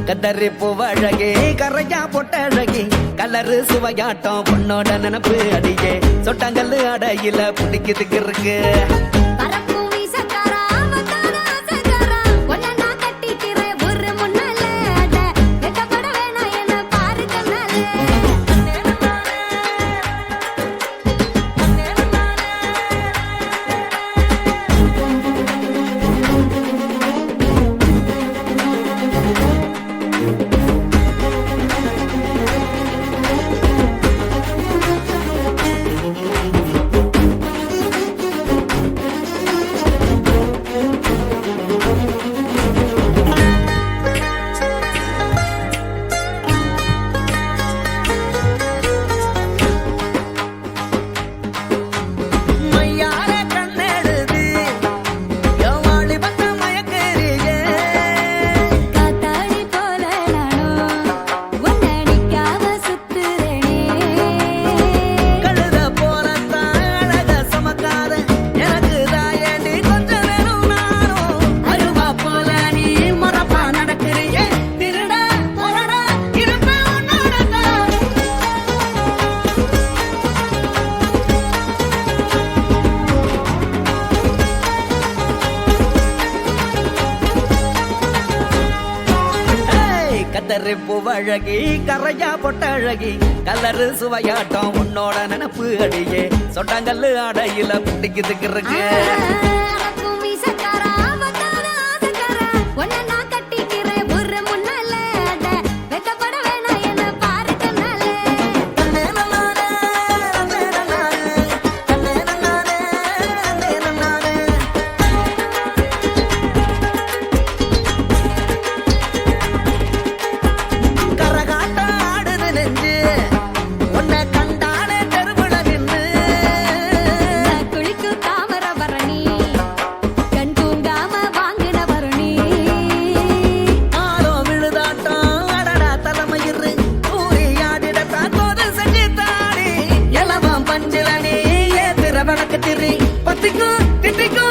கத்தரி பூவழகி கரையா பொட்டழகி கலரு சுவையாட்டம் பொண்ணோட நினப்பு அடியே சொட்டாங்கல்லு அடையில பிடிக்குதுக்கு இருக்கு கத்தரி பூவழகி கரையா பொட்டழகி கலரு சுவையாட்டம் உன்னோட நினப்பு அடியே சொட்டாங்கல்லு அடையில பிடிக்குதுக்கு இருக்கு பத்திக்கும் திட்டிக்கும்